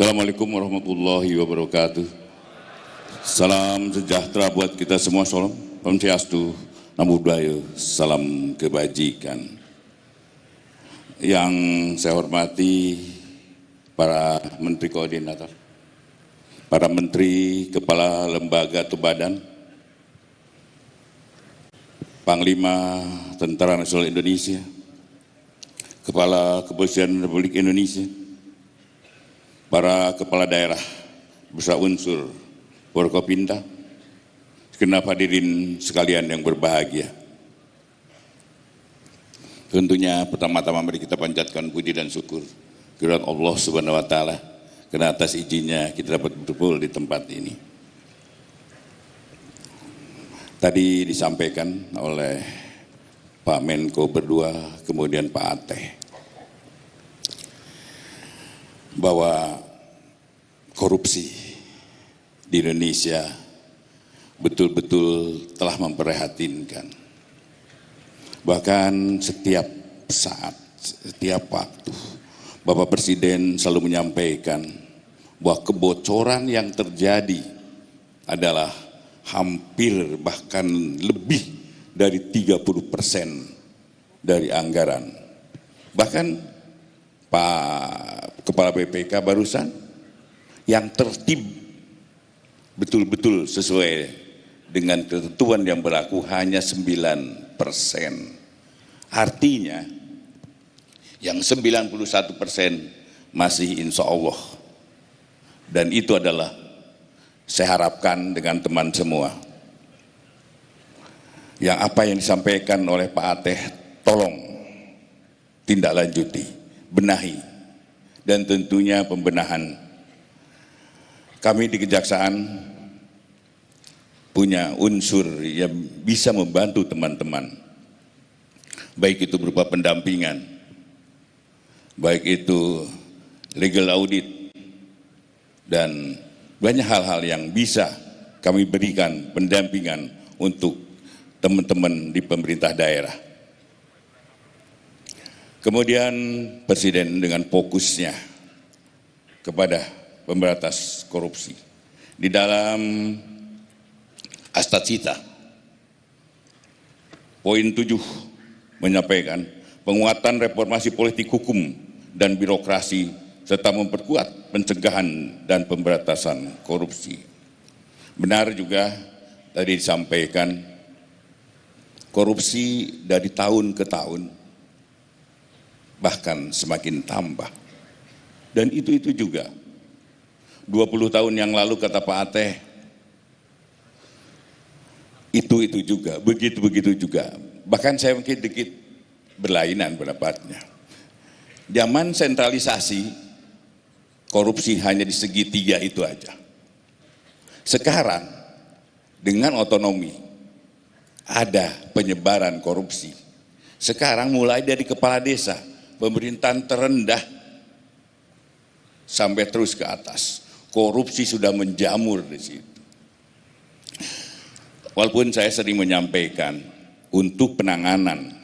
Assalamualaikum warahmatullahi wabarakatuh. Salam sejahtera buat kita semua. Salam Swastiastu, Namo Buddhaya, salam kebajikan. Yang saya hormati para menteri koordinator, para menteri, kepala lembaga atau badan, Panglima Tentara Nasional Indonesia, Kepala Kepolisian Republik Indonesia, para kepala daerah beserta unsur Forkopimda, segenap hadirin sekalian yang berbahagia. Tentunya pertama-tama mari kita panjatkan puji dan syukur kehadirat Allah Subhanahu wa taala karena atas izinnya kita dapat berkumpul di tempat ini. Tadi disampaikan oleh Pak Menko berdua, kemudian Pak Ateh, bahwa korupsi di Indonesia betul-betul telah memprihatinkan. Bahkan setiap saat, setiap waktu, Bapak Presiden selalu menyampaikan bahwa kebocoran yang terjadi adalah hampir bahkan lebih dari 30% dari anggaran. Bahkan Pak Kepala BPK barusan yang tertib betul-betul sesuai dengan ketentuan yang berlaku hanya 9%. Artinya yang 91% masih insya Allah. Dan itu adalah saya harapkan dengan teman semua. Yang apa yang disampaikan oleh Pak Ateh, tolong tindak lanjuti, benahi. Dan tentunya pembenahan. Kami di Kejaksaan punya unsur yang bisa membantu teman-teman. Baik itu berupa pendampingan, baik itu legal audit, dan banyak hal-hal yang bisa kami berikan pendampingan untuk teman-teman di pemerintah daerah. Kemudian Presiden dengan fokusnya kepada pemberantasan korupsi. Di dalam Astacita, poin 7 menyampaikan penguatan reformasi politik hukum dan birokrasi serta memperkuat pencegahan dan pemberantasan korupsi. Benar juga tadi disampaikan korupsi dari tahun ke tahun bahkan semakin tambah. Dan itu juga 20 tahun yang lalu kata Pak Ateh, itu juga, begitu juga. Bahkan saya mungkin sedikit berlainan pendapatnya. Zaman sentralisasi, korupsi hanya di segitiga itu aja. Sekarang dengan otonomi ada penyebaran korupsi. Sekarang mulai dari kepala desa, pemerintahan terendah sampai terus ke atas. Korupsi sudah menjamur di situ. Walaupun saya sering menyampaikan untuk penanganan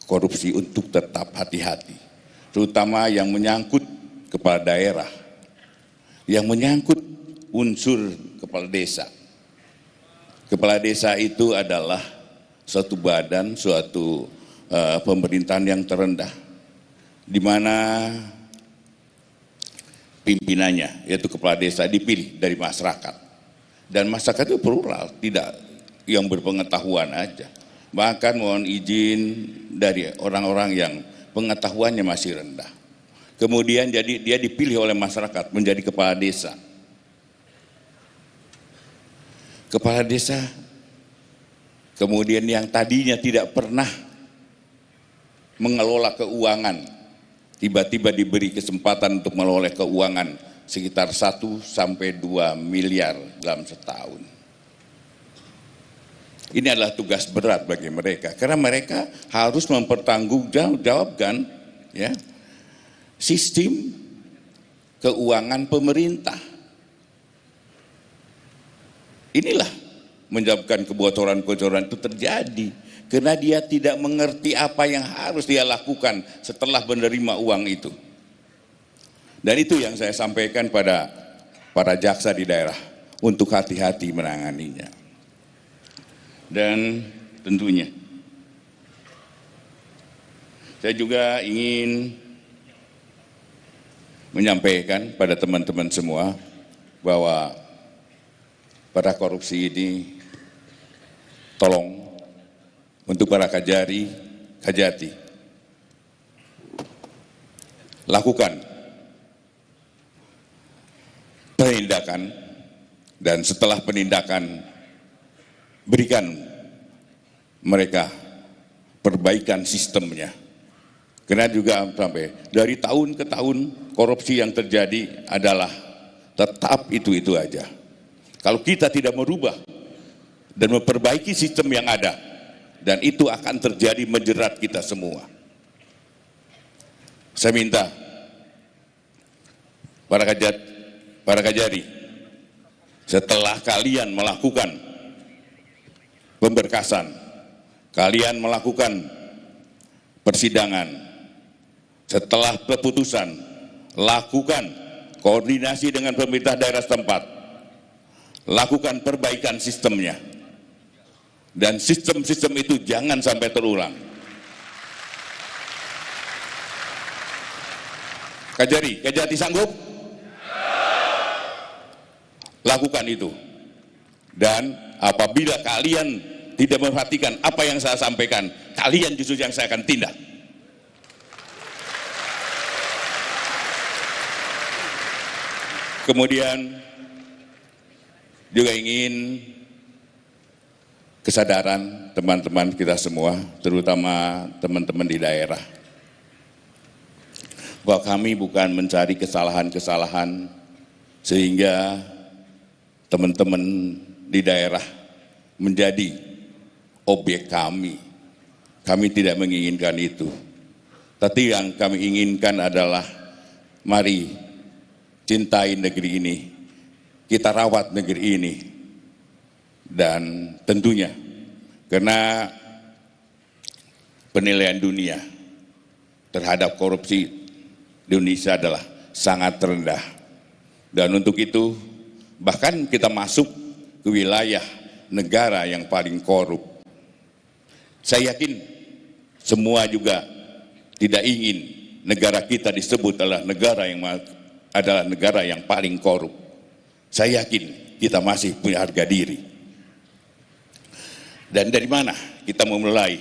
korupsi untuk tetap hati-hati. Terutama yang menyangkut kepala daerah, yang menyangkut unsur kepala desa. Kepala desa itu adalah suatu badan, suatu pemerintahan yang terendah, di mana pimpinannya yaitu kepala desa dipilih dari masyarakat, dan masyarakat itu plural, tidak yang berpengetahuan aja. Bahkan mohon izin dari orang-orang yang pengetahuannya masih rendah. Kemudian jadi dia dipilih oleh masyarakat menjadi kepala desa. Kepala desa kemudian yang tadinya tidak pernah mengelola keuangan, tiba-tiba diberi kesempatan untuk mengelola keuangan sekitar 1 sampai 2 miliar dalam setahun. Ini adalah tugas berat bagi mereka, karena mereka harus mempertanggungjawabkan ya, sistem keuangan pemerintah. Inilah menyebabkan kebocoran-kebocoran itu terjadi. Karena dia tidak mengerti apa yang harus dia lakukan setelah menerima uang itu. Dan itu yang saya sampaikan pada para jaksa di daerah untuk hati-hati menanganinya. Dan tentunya saya juga ingin menyampaikan pada teman-teman semua bahwa pada korupsi ini tolong untuk para kajati lakukan penindakan, dan setelah penindakan berikan mereka perbaikan sistemnya. Karena juga sampai dari tahun ke tahun korupsi yang terjadi adalah tetap itu aja. Kalau kita tidak merubah dan memperbaiki sistem yang ada, dan itu akan terjadi menjerat kita semua. Saya minta para kajari, setelah kalian melakukan pemberkasan, kalian melakukan persidangan, setelah keputusan, lakukan koordinasi dengan pemerintah daerah setempat, lakukan perbaikan sistemnya, dan sistem-sistem itu jangan sampai terulang. Kajati sanggup? Lakukan itu. Dan apabila kalian tidak memperhatikan apa yang saya sampaikan, kalian justru yang saya akan tindak. Kemudian juga ingin kesadaran teman-teman kita semua, terutama teman-teman di daerah, bahwa kami bukan mencari kesalahan-kesalahan sehingga teman-teman di daerah menjadi objek kami. Kami tidak menginginkan itu. Tapi yang kami inginkan adalah mari cintai negeri ini, kita rawat negeri ini. Dan tentunya karena penilaian dunia terhadap korupsi di Indonesia adalah sangat rendah. Dan untuk itu bahkan kita masuk ke wilayah negara yang paling korup. Saya yakin semua juga tidak ingin negara kita disebut adalah negara yang paling korup. Saya yakin kita masih punya harga diri. Dan dari mana kita memulai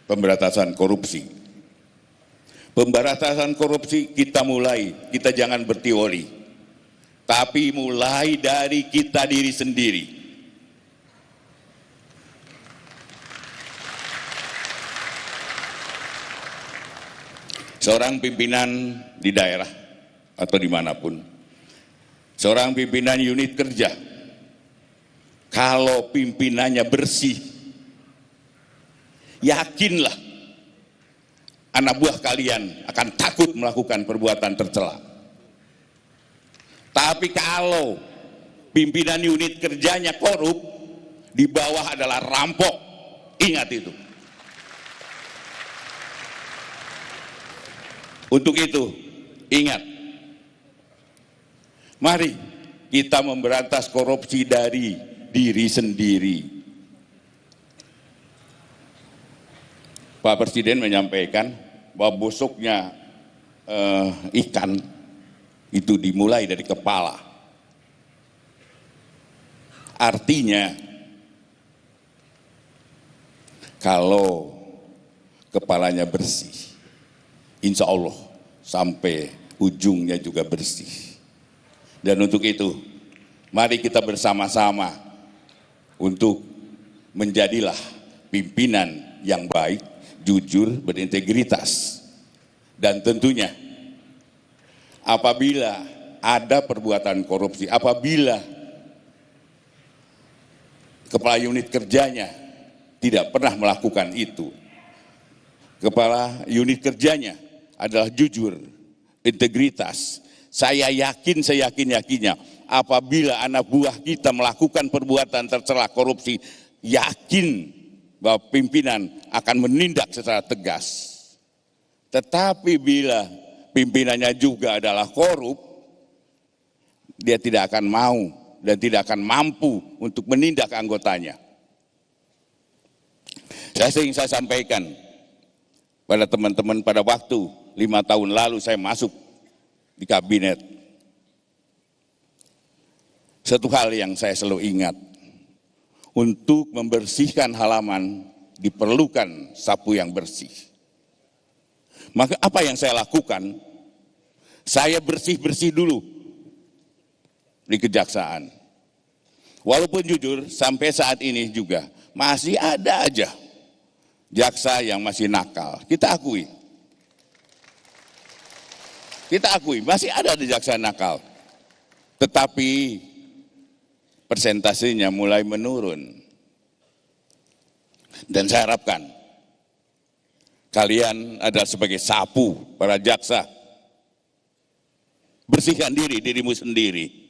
pemberantasan korupsi? Pemberantasan korupsi kita jangan berteori, tapi mulai dari kita diri sendiri. Seorang pimpinan di daerah atau dimanapun, seorang pimpinan unit kerja, kalau pimpinannya bersih, yakinlah anak buah kalian akan takut melakukan perbuatan tercela. Tapi kalau pimpinan unit kerjanya korup, di bawah adalah rampok, ingat itu. Untuk itu, ingat, mari kita memberantas korupsi dari diri sendiri. Pak Presiden menyampaikan bahwa busuknya ikan itu dimulai dari kepala. Artinya, kalau kepalanya bersih, insya Allah sampai ujungnya juga bersih. Dan untuk itu, mari kita bersama-sama untuk menjadilah pimpinan yang baik, jujur, berintegritas. Dan tentunya apabila ada perbuatan korupsi, apabila kepala unit kerjanya tidak pernah melakukan itu, kepala unit kerjanya adalah jujur, integritas, saya yakinnya apabila anak buah kita melakukan perbuatan tercela korupsi, yakin bahwa pimpinan akan menindak secara tegas. Tetapi bila pimpinannya juga adalah korup, dia tidak akan mau dan tidak akan mampu untuk menindak anggotanya. Saya sering sampaikan pada teman-teman pada waktu 5 tahun lalu saya masuk di kabinet. Satu hal yang saya selalu ingat, untuk membersihkan halaman diperlukan sapu yang bersih. Maka apa yang saya lakukan? Saya bersih-bersih dulu di kejaksaan. Walaupun jujur sampai saat ini juga masih ada aja jaksa yang masih nakal. Kita akui. Kita akui masih ada jaksa nakal. Tetapi persentasenya mulai menurun. Dan saya harapkan kalian adalah sebagai sapu para jaksa. Bersihkan dirimu sendiri.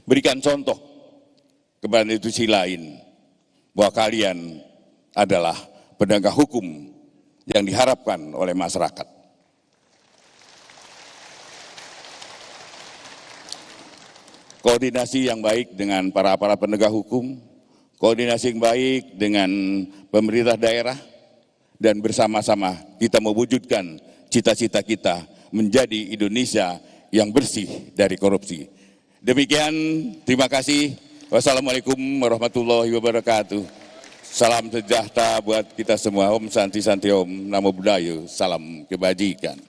Berikan contoh kepada institusi lain bahwa kalian adalah penegak hukum yang diharapkan oleh masyarakat. Koordinasi yang baik dengan para penegak hukum, koordinasi yang baik dengan pemerintah daerah, dan bersama-sama kita mewujudkan cita-cita kita menjadi Indonesia yang bersih dari korupsi. Demikian, terima kasih. Wassalamualaikum warahmatullahi wabarakatuh. Salam sejahtera buat kita semua. Om Santi Santi Om. Namo Buddhaya. Salam kebajikan.